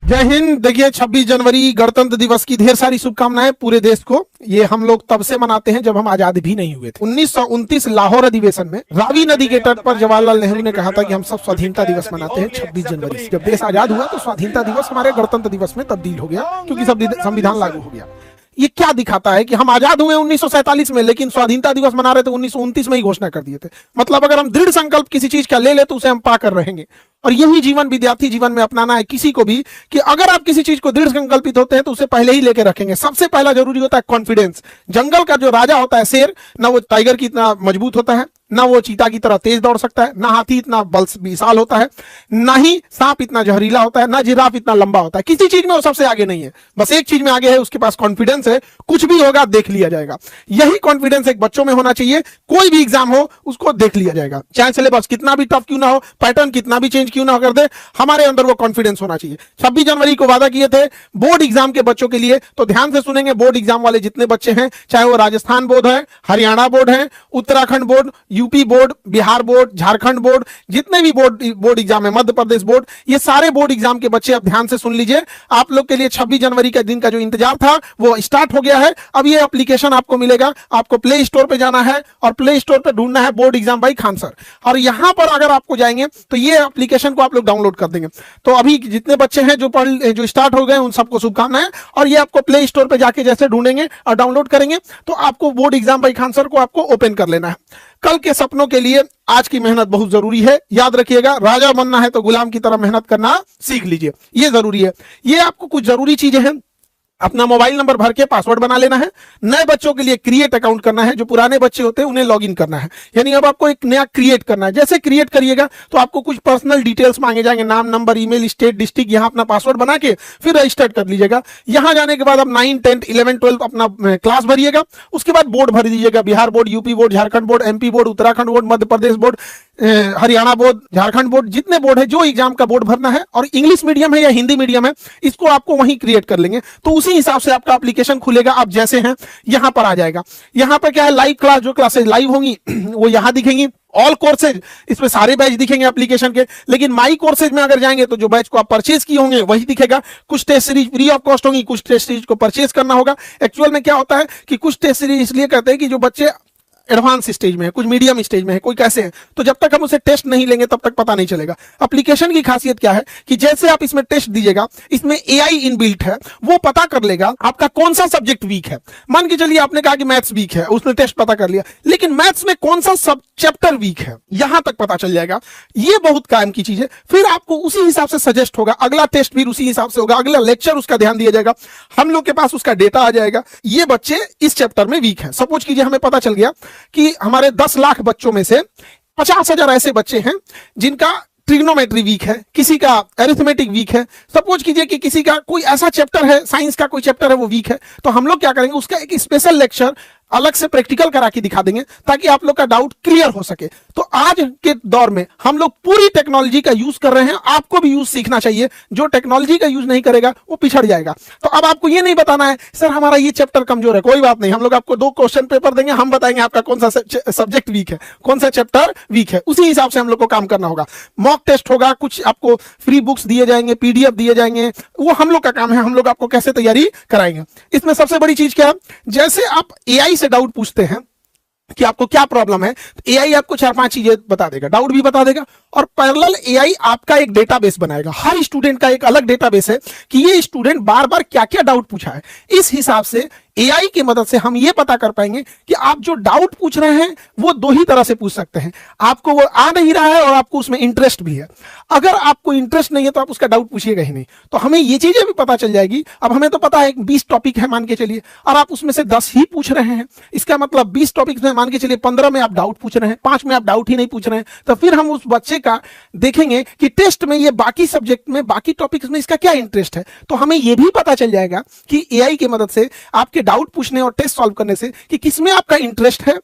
जय हिंद। देखिए 26 जनवरी गणतंत्र दिवस की ढेर सारी शुभकामनाएं पूरे देश को। ये हम लोग तब से मनाते हैं जब हम आजाद भी नहीं हुए थे। 1929 लाहौर अधिवेशन में रावी नदी के तट पर जवाहरलाल नेहरू ने कहा था कि हम सब स्वाधीनता दिवस मनाते हैं 26 जनवरी से। जब देश आजाद हुआ तो स्वाधीनता दिवस हमारे गणतंत्र दिवस में तब्दील हो गया, क्योंकि संविधान लागू हो गया। ये क्या दिखाता है कि हम आजाद हुए 1947 में, लेकिन स्वाधीनता दिवस मना रहे थे 1929 में ही घोषणा कर दिए थे। मतलब अगर हम दृढ़ संकल्प किसी चीज का ले ले तो उसे हम पाकर रहेंगे। और यही जीवन विद्यार्थी जीवन में अपनाना है किसी को भी, कि अगर आप किसी चीज को दृढ़ संकल्पित होते हैं तो उसे पहले ही लेके रखेंगे। सबसे पहला जरूरी होता है कॉन्फिडेंस। जंगल का जो राजा होता है शेर, ना वो टाइगर की इतना मजबूत होता है, ना वो चीता की तरह तेज दौड़ सकता है, ना हाथी इतना बल विशाल होता है, ना ही सांप इतना जहरीला होता है, ना जिराफ इतना लंबा होता है। किसी चीज में वो सबसे आगे नहीं है, बस एक चीज में आगे है, उसके पास कॉन्फिडेंस है। कुछ भी होगा देख लिया जाएगा। यही कॉन्फिडेंस एक बच्चों में होना चाहिए। कोई भी एग्जाम हो उसको देख लिया जाएगा, चाहे सिलेबस कितना भी टफ क्यों ना हो, पैटर्न कितना भी चेंज क्यों ना कर दे, हमारे अंदर वो कॉन्फिडेंस होना चाहिए। 26 जनवरी को वादा किए थे बोर्ड एग्जाम के बच्चों के लिए, तो ध्यान से सुनेंगे। बोर्ड एग्जाम वाले जितने बच्चे हैं, चाहे वो राजस्थान बोर्ड है, हरियाणा बोर्ड है, Uttarakhand board, UP board, Bihar board, Jharkhand board, जितने भी बोर्ड एग्जाम है, मध्य प्रदेश बोर्ड, ये सारे बोर्ड एग्जाम के बच्चे अब ध्यान से सुन लीजिए। आप लोग के लिए 26 जनवरी के दिन का जो इंतजार था वो स्टार्ट हो गया है। अब ये एप्लीकेशन आपको मिलेगा, आपको प्ले स्टोर पे जाना है और प्ले स्टोर पे ढूंढना है board exam by Khan sir. और यहां पर अगर आपको जाएंगे तो ये एप्लीकेशन को आप लोग डाउनलोड कर देंगे। तो अभी जितने बच्चे हैं जो स्टार्ट हो गए उन सबको शुभकामनाएं। और ये आपको प्ले स्टोर पे जाके जैसे ढूंढेंगे और डाउनलोड करेंगे तो आपको board exam by Khan sir को आपको ओपन कर लेना है। कल के सपनों के लिए आज की मेहनत बहुत जरूरी है। याद रखिएगा, राजा बनना है तो गुलाम की तरह मेहनत करना सीख लीजिए, ये जरूरी है। ये आपको कुछ जरूरी चीजें हैं। अपना मोबाइल नंबर भर के पासवर्ड बना लेना है। नए बच्चों के लिए क्रिएट अकाउंट करना है। जो पुराने बच्चे होते हैं उन्हें लॉगिन करना है, यानी अब आपको एक नया क्रिएट करना है। जैसे क्रिएट करिएगा तो आपको कुछ पर्सनल डिटेल्स मांगे जाएंगे, नाम, नंबर, ईमेल, स्टेट, डिस्ट्रिक्ट। यहाँ अपना पासवर्ड बना के फिर रजिस्टर्ड कर लीजिएगा। यहाँ जाने के बाद आप 9, 10, 11, 12 अपना क्लास भरिएगा। उसके बाद बोर्ड भर दीजिएगा, Bihar board, UP board, Jharkhand board, MP board, Uttarakhand board, Madhya Pradesh board, Haryana board, Jharkhand board, जितने बोर्ड है जो एग्जाम का बोर्ड भरना है। और इंग्लिश मीडियम है या हिंदी मीडियम है, इसको आपको वहीं क्रिएट कर लेंगे। तो उसी हिसाब से आपका एप्लीकेशन खुलेगा। आप जैसे हैं यहां पर आ जाएगा। यहां पर क्या है, लाइव क्लास, जो क्लासेस लाइव होंगी वो यहां दिखेंगी। ऑल कोर्सेज, इसमें सारे बैच दिखेंगे एप्लीकेशन के। लेकिन माई कोर्सेज में अगर जाएंगे तो जो बैच को आप परचेज किए होंगे वही दिखेगा। कुछ test series free of cost होंगी, कुछ टेस्ट सीरीज को परचेज करना होगा। एक्चुअल में क्या होता है कि कुछ टेस्ट सीरीज इसलिए कहते हैं कि जो बच्चे एडवांस स्टेज में है, कुछ मीडियम स्टेज में है, कोई कैसे है, तो जब तक हम उसे टेस्ट नहीं लेंगे तब तक पता नहीं चलेगा। एप्लीकेशन की खासियत क्या है कि जैसे आप इसमें टेस्ट दीजिएगा, इसमें एआई इनबिल्ट है, वो पता कर लेगा आपका कौन सा सब्जेक्ट वीक है। मान के चलिए आपने कहा कि मैथ्स वीक है, उसने टेस्ट पता कर लिया, लेकिन मैथ्स में कौन सा सब चैप्टर वीक है यहां तक पता चल जाएगा। ये बहुत कायम की चीज है। फिर आपको उसी हिसाब से सजेस्ट होगा, अगला टेस्ट फिर उसी हिसाब से होगा, अगला लेक्चर उसका ध्यान दिया जाएगा, हम लोग के पास उसका डेटा आ जाएगा। ये बच्चे इस चैप्टर में वीक है। सपोज कीजिए हमें पता चल गया कि हमारे 10 लाख बच्चों में से 50,000 ऐसे बच्चे हैं जिनका ट्रिग्नोमेट्री वीक है, किसी का अरिथमेटिक वीक है। सपोज कीजिए कि किसी का कोई ऐसा चैप्टर है, साइंस का कोई चैप्टर है वो वीक है, तो हम लोग क्या करेंगे, उसका एक स्पेशल लेक्चर अलग से प्रैक्टिकल करा के दिखा देंगे ताकि आप लोग का डाउट क्लियर हो सके। तो आज के दौर में हम लोग पूरी टेक्नोलॉजी का यूज कर रहे हैं। आपको भी यूज सीखना चाहिए। जो टेक्नोलॉजी का यूज नहीं करेगा वो पिछड़ जाएगा। तो अब आपको ये नहीं बताना है सर हमारा ये चैप्टर कमजोर है, कोई बात नहीं, हम लोग आपको 2 क्वेश्चन पेपर देंगे, हम बताएंगे आपका कौन सा सब्जेक्ट वीक है, कौन सा चैप्टर वीक है। उसी हिसाब से हम लोग को काम करना होगा। मॉक टेस्ट होगा, कुछ आपको फ्री बुक्स दिए जाएंगे, पीडीएफ दिए जाएंगे, वो हम लोग का काम है। हम लोग आपको कैसे तैयारी कराएंगे। इसमें सबसे बड़ी चीज क्या है, जैसे आप एआई से डाउट पूछते हैं कि आपको क्या प्रॉब्लम है, तो एआई आपको 4-5 चीजें बता देगा, डाउट भी बता देगा। और पैरेलल एआई आपका एक डेटाबेस बनाएगा। हर स्टूडेंट का एक अलग डेटाबेस है कि ये स्टूडेंट बार बार क्या क्या डाउट पूछा है। इस हिसाब से एआई की मदद से हम ये पता कर पाएंगे कि आप जो डाउट पूछ रहे हैं वो 2 ही तरह से पूछ सकते हैं। आपको वो आ नहीं रहा है और आपको उसमें इंटरेस्ट भी है। अगर आपको इंटरेस्ट नहीं है तो आप उसका डाउट पूछिएगा ही नहीं। तो हमें ये चीजें भी पता चल जाएगी। अब हमें तो पता है 20 टॉपिक है मान के चलिए, और आप उसमें से 10 ही पूछ रहे हैं। इसका मतलब 20 टॉपिक में मान के चलिए 15 में आप डाउट पूछ रहे हैं, 5 में आप डाउट ही नहीं पूछ रहे हैं। तो फिर हम उस बच्चे का देखेंगे कि टेस्ट में ये बाकी सब्जेक्ट में, बाकी टॉपिक्स में इसका क्या इंटरेस्ट है। तो हमें ये भी पता चल जाएगा कि एआई की मदद से आपके डाउट पूछने और टेस्ट सॉल्व करने से कि किसमें आपका इंटरेस्ट है,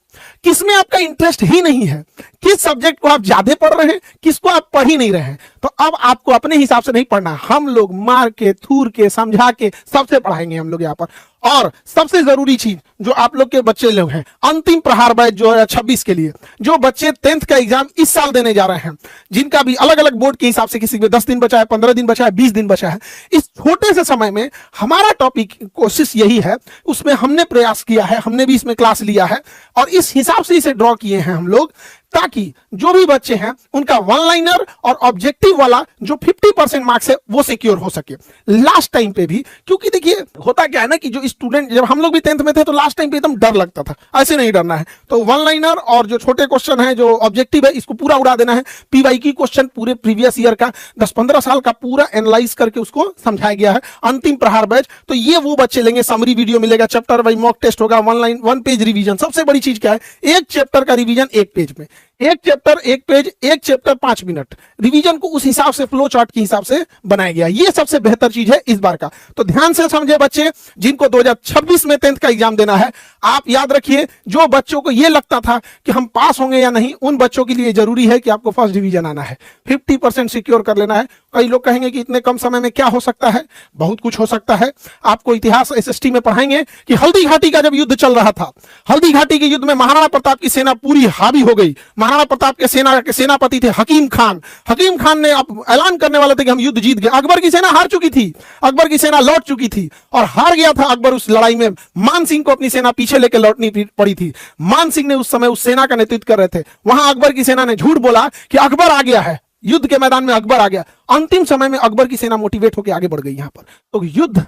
किसमें आपका इंटरेस्ट ही नहीं है, किस सब्जेक्ट को आप ज्यादा पढ़ रहे हैं, किसको आप पढ़ ही नहीं रहे हैं। तो अब आपको अपने हिसाब से नहीं पढ़ना, हम लोग मार के थूर के समझा के सबसे पढ़ाएंगे हम लोग यहाँ पर। और सबसे जरूरी चीज जो आप लोग के बच्चे लोग हैं, अंतिम प्रहार बैच जो है 26 के लिए, जो बच्चे 10th का एग्जाम इस साल देने जा रहे हैं, जिनका भी अलग अलग बोर्ड के हिसाब से, किसी में 10 दिन बचा है, 15 दिन बचा है, 20 दिन बचा है, इस छोटे से समय में हमारा टॉपिक कोशिश यही है, उसमें हमने प्रयास किया है, हमने भी इसमें क्लास लिया है और इस हिसाब से इसे ड्रॉ किए हैं हम लोग, ताकि जो भी बच्चे हैं उनका वन लाइनर और ऑब्जेक्टिव वाला जो 50% मार्क्स है वो सिक्योर हो सके लास्ट टाइम पे भी। क्योंकि देखिए होता क्या है ना कि जो स्टूडेंट, जब हम लोग भी 10th में थे तो लास्ट टाइम पे एकदम डर लगता था, ऐसे नहीं डरना है। तो वन लाइनर और जो छोटे क्वेश्चन है, जो ऑब्जेक्टिव है, इसको पूरा उड़ा देना है। पीवाईक्यू क्वेश्चन पूरे प्रीवियस ईयर का 10-15 साल का पूरा एनालाइज करके उसको समझाया गया है। अंतिम प्रहार बैच तो ये वो बच्चे लेंगे, समरी वीडियो मिलेगा, चैप्टर वाइज मॉक टेस्ट होगा, वन पेज रिवीजन। सबसे बड़ी चीज क्या है, एक चैप्टर का रिवीजन एक पेज में, एक चैप्टर एक पेज, एक चैप्टर 5 मिनट। रिवीजन को उस हिसाब से, फ्लो चार्ट के हिसाब से बनाया गया। ये सबसे बेहतर चीज है इस बार का। तो ध्यान से समझे बच्चे, जिनको 2026 में 10th का एग्जाम देना है, आप याद रखिए, जो बच्चों को ये लगता था कि हम पास होंगे या नहीं, उन बच्चों के लिए जरूरी है कि आपको फर्स्ट डिवीजन आना है, 50% सिक्योर कर लेना है। कई लोग कहेंगे कि इतने कम समय में क्या हो सकता है, बहुत कुछ हो सकता है। आपको इतिहास एसएसटी में पढ़ाएंगे कि हल्दी घाटी का जब युद्ध चल रहा था, हल्दी घाटी के युद्ध में महाराणा प्रताप की सेना पूरी हावी हो गई। महाराणा प्रताप के सेना के सेनापति थे हकीम खान। हकीम खान ने ऐलान करने वाले थे कि हम युद्ध जीत गए। अकबर की सेना हार चुकी थी, अकबर की सेना लौट चुकी थी और हार गया था अकबर उस लड़ाई में। मान सिंह को अपनी सेना पीछे लेकर लौटनी पड़ी थी। मान सिंह ने उस समय उस सेना का नेतृत्व कर रहे थे। वहां अकबर की सेना ने झूठ बोला कि अकबर आ गया है, युद्ध के मैदान में अकबर आ गया। अंतिम समय में अकबर की सेना मोटिवेट होकर आगे बढ़ गई। यहां पर तो युद्ध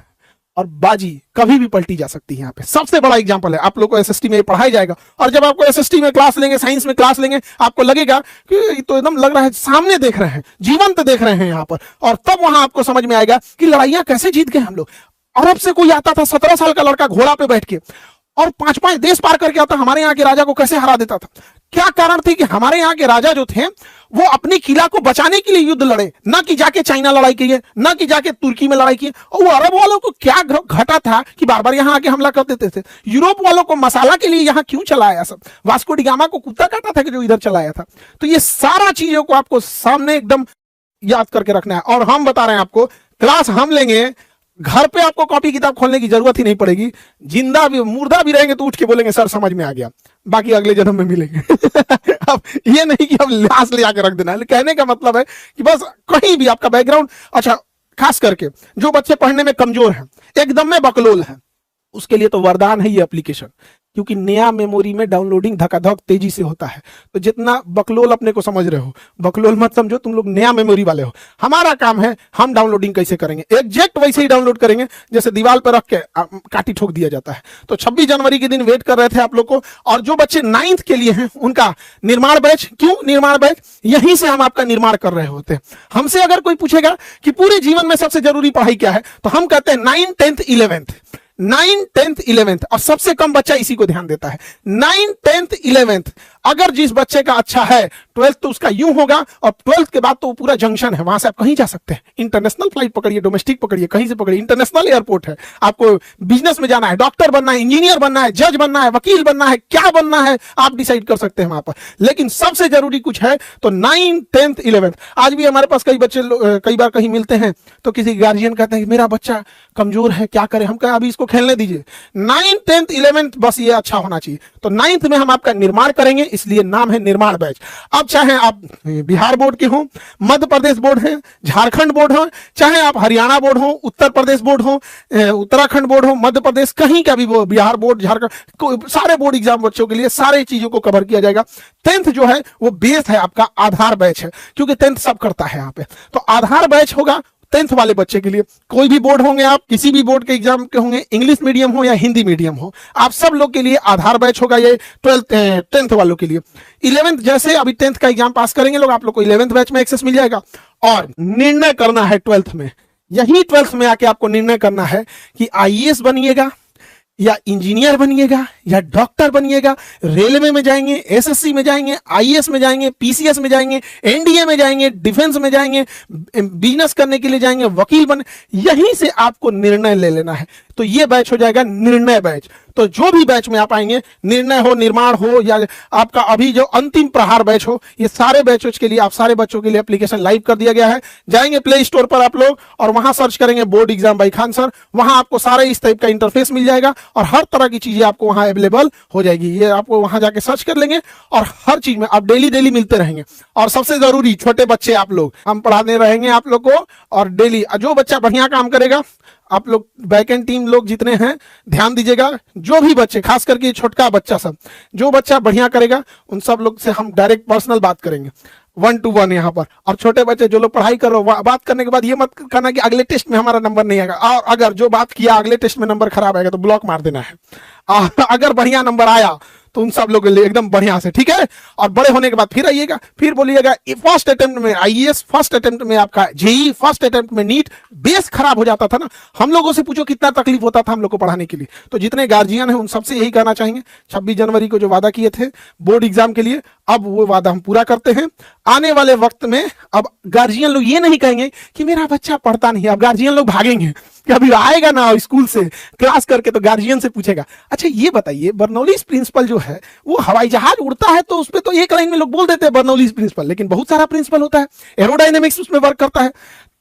और बाजी कभी भी पलटी जा सकती है। यहाँ पे सबसे बड़ा एग्जांपल है, आप लोग को एसएसटी में पढ़ाया जाएगा। और जब आपको एसएसटी में क्लास लेंगे, साइंस में क्लास लेंगे, आपको लगेगा कि तो एकदम लग रहा है सामने देख रहे हैं, जीवंत देख रहे हैं यहाँ पर। और तब वहां आपको समझ में आएगा कि लड़ाइयां कैसे जीत गए हम लोग। अरब से कोई आता था 17 साल का लड़का घोड़ा पे बैठ के और 5-5 देश पार करके आता, हमारे यहाँ के राजा को कैसे हरा देता था। क्या कारण थी कि हमारे यहाँ के राजा जो थे वो अपनी किला को बचाने के लिए युद्ध लड़े, ना कि जाके चाइना लड़ाई किए, ना कि जाके तुर्की में लड़ाई किए। और वो अरब वालों को क्या घटा था कि बार बार यहाँ आके हमला कर देते थे। यूरोप वालों को मसाला के लिए यहाँ क्यों चलाया सब, वास्को डी गामा को कुत्ता काटा था कि जो इधर चलाया था। तो ये सारा चीजों को आपको सामने एकदम याद करके रखना है। और हम बता रहे हैं आपको, क्लास हम लेंगे, घर पे आपको कॉपी किताब खोलने की जरूरत ही नहीं पड़ेगी। जिंदा भी मुर्दा भी रहेंगे तो उठ के बोलेंगे सर समझ में आ गया, बाकी अगले जन्म में मिलेंगे। अब ये नहीं कि अब लाश ले आकर रख देना है। कहने का मतलब है कि बस कहीं भी आपका बैकग्राउंड, अच्छा खास करके जो बच्चे पढ़ने में कमजोर हैं, एकदम में बकलोल हैं, उसके लिए तो वरदान है ये एप्लीकेशन। क्योंकि नया मेमोरी में डाउनलोडिंग धकाधक तेजी से होता है। तो जितना बकलोल अपने को समझ रहे हो, बकलोल मत समझो, तुम लोग नया मेमोरी वाले हो। हमारा काम है हम डाउनलोडिंग कैसे करेंगे, एग्जैक्ट वैसे ही डाउनलोड करेंगे जैसे दीवार पर रख के काटी ठोक दिया जाता है। तो 26 जनवरी के दिन वेट कर रहे थे आप लोग को। और जो बच्चे 9th के लिए हैं उनका निर्माण बैच, क्यों निर्माण बैच, यहीं से हम आपका निर्माण कर रहे होते हैं। हमसे अगर कोई पूछेगा कि पूरे जीवन में सबसे जरूरी पढ़ाई क्या है, तो हम कहते हैं 9, 10th, 11th। 9, 10th, 11th और सबसे कम बच्चा इसी को ध्यान देता है। 9, 10th, 11th अगर जिस बच्चे का अच्छा है, 12th तो उसका यूं होगा। और 12th के बाद तो पूरा जंक्शन है, वहां से आप कहीं जा सकते हैं। इंटरनेशनल फ्लाइट पकड़िए, डोमेस्टिक पकड़िए, कहीं से पकड़िए, इंटरनेशनल एयरपोर्ट है। आपको बिजनेस में जाना है, डॉक्टर बनना है, इंजीनियर बनना है, जज बनना है, वकील बनना है, क्या बनना है आप डिसाइड कर सकते हैं वहां पर। लेकिन सबसे जरूरी कुछ है तो 9, 10th, 11th। आज भी हमारे पास कई बच्चे कई बार कहीं मिलते हैं तो किसी गार्जियन कहते हैं कि मेरा बच्चा कमजोर है, क्या करें। हम कहें अभी इसको खेलने दीजिए। 9, 10th, 11th बस ये अच्छा होना चाहिए। तो 9th में हम आपका निर्माण करेंगे, इसलिए नाम है निर्माण बैच। अब चाहे आप बिहार बोर्ड के हो, मध्य प्रदेश बोर्ड है, झारखंड बोर्ड हो, चाहे आप हरियाणा बोर्ड हो, उत्तर प्रदेश बोर्ड हो, उत्तराखंड बोर्ड हो, मध्य प्रदेश, कहीं का भी बिहार बोर्ड, झारखंड, सारे बोर्ड एग्जाम बच्चों के लिए सारे चीजों को कवर किया जाएगा। 10th जो है वो बेस है, आपका आधार बैच है, क्योंकि 10th सब करता है यहाँ पे। तो आधार बैच होगा 10th वाले बच्चे के लिए। कोई भी बोर्ड होंगे, आप किसी भी बोर्ड के एग्जाम के होंगे, इंग्लिश मीडियम हो या हिंदी मीडियम हो, आप सब लोग के लिए आधार बैच होगा ये 10th वालों के लिए। 11th जैसे अभी 10th का एग्जाम पास करेंगे लोग, आप लोग को 11th बैच में एक्सेस मिल जाएगा। और निर्णय करना है 12th में, यही 12th में आके आपको निर्णय करना है कि आईएएस बनिएगा या इंजीनियर बनिएगा या डॉक्टर बनिएगा, रेलवे में जाएंगे, एसएससी में जाएंगे, आईएएस में जाएंगे, पीसीएस में जाएंगे, एनडीए में जाएंगे, डिफेंस में जाएंगे, बिजनेस करने के लिए जाएंगे, वकील बन, यहीं से आपको निर्णय ले लेना है। तो ये बैच हो जाएगा निर्णय बैच। तो जो भी बैच में आप आएंगे, निर्णय हो, निर्माण हो, या आपका अभी जो अंतिम प्रहार बैच हो, ये सारे बैचों के लिए, आप सारे बच्चों के लिए एप्लीकेशन लाइव कर दिया गया है। जाएंगे प्ले स्टोर पर आप लोग और वहां सर्च करेंगे board exam by Khan sir, वहां आपको सारे इस टाइप का इंटरफेस मिल जाएगा और हर तरह की चीजें आपको वहां अवेलेबल हो जाएगी। ये आपको वहां जाके सर्च कर लेंगे और हर चीज में आप डेली मिलते रहेंगे। और सबसे जरूरी, छोटे बच्चे आप लोग, हम पढ़ाने रहेंगे आप लोग को, और डेली जो बच्चा बढ़िया काम करेगा, आप लोग बैकएंड टीम लोग जितने हैं ध्यान दीजिएगा, जो भी बच्चे, खास करके छोटका बच्चा सब, जो बच्चा बढ़िया करेगा उन सब लोग से हम डायरेक्ट पर्सनल बात करेंगे, 1 to 1 यहाँ पर। और छोटे बच्चे जो लोग पढ़ाई कर रहे हो, बात करने के बाद ये मत करना कि अगले टेस्ट में हमारा नंबर नहीं आएगा, और अगर जो बात किया अगले टेस्ट में नंबर खराब आएगा तो ब्लॉक मार देना है। अगर बढ़िया नंबर आया तो उन सब लोगों के लिए एकदम बढ़िया से, ठीक है। और बड़े होने के बाद फिर आइएगा, फिर बोलिएगा फर्स्ट अटेम्प्ट में आईएएस, फर्स्ट अटेम्प्ट में आपका जेई, फर्स्ट अटेम्प्ट में नीट। बेस खराब हो जाता था ना, हम लोगों से पूछो कितना तकलीफ होता था हम लोग को पढ़ाने के लिए। तो जितने गार्जियन हैं उन सबसे यही कहना चाहेंगे, 26 जनवरी को जो वादा किए थे बोर्ड एग्जाम के लिए, अब वो वादा हम पूरा करते हैं। आने वाले वक्त में अब गार्जियन लोग ये नहीं कहेंगे कि मेरा बच्चा पढ़ता नहीं, अब गार्जियन लोग भागेंगे कि अभी आएगा ना स्कूल से क्लास करके तो गार्जियन से पूछेगा, अच्छा ये बताइए बर्नौलीज प्रिंसिपल जो है वो हवाई जहाज उड़ता है तो उसपे तो एक लाइन में लोग बोल देते हैं बर्नौलीज प्रिंसिपल, लेकिन बहुत सारा प्रिंसिपल होता है, एरोडायनेमिक्स उसमें वर्क करता है,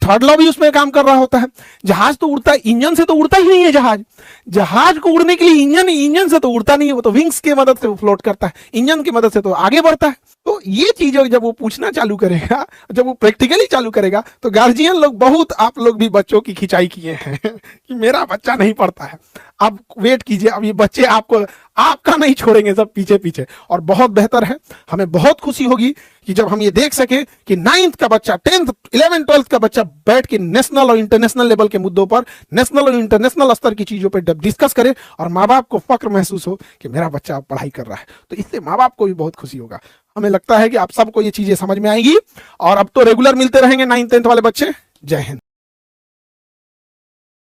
थर्ड लॉ भी उसमें काम कर रहा होता है। जहाज तो उड़ता है, इंजन से तो उड़ता ही नहीं है जहाज। जहाज को उड़ने के लिए इंजन से तो उड़ता नहीं है, वो तो विंग्स की मदद से वो फ्लोट करता है, इंजन की मदद से तो आगे बढ़ता है। तो ये चीजें जब वो पूछना चालू करेगा, जब वो प्रैक्टिकली चालू करेगा, तो गार्जियन लोग बहुत, आप लोग भी बच्चों की खिंचाई किए हैं कि मेरा बच्चा नहीं पढ़ता है। अब वेट कीजिए, अब ये बच्चे आपका नहीं छोड़ेंगे, सब पीछे पीछे। और बहुत बेहतर है, हमें बहुत खुशी होगी कि जब हम ये देख सके कि 9th का बच्चा, 10th 11th 12th का बच्चा बैठ के नेशनल और इंटरनेशनल लेवल के मुद्दों पर, नेशनल और इंटरनेशनल स्तर की चीजों पर डिस्कस करे और माँ बाप को फक्र महसूस हो कि मेरा बच्चा पढ़ाई कर रहा है। तो इससे माँ बाप को भी बहुत खुशी होगा। हमें लगता है कि आप सबको ये चीजें समझ में आएंगी और अब तो रेगुलर मिलते रहेंगे 9th 10th वाले बच्चे। जय हिंद।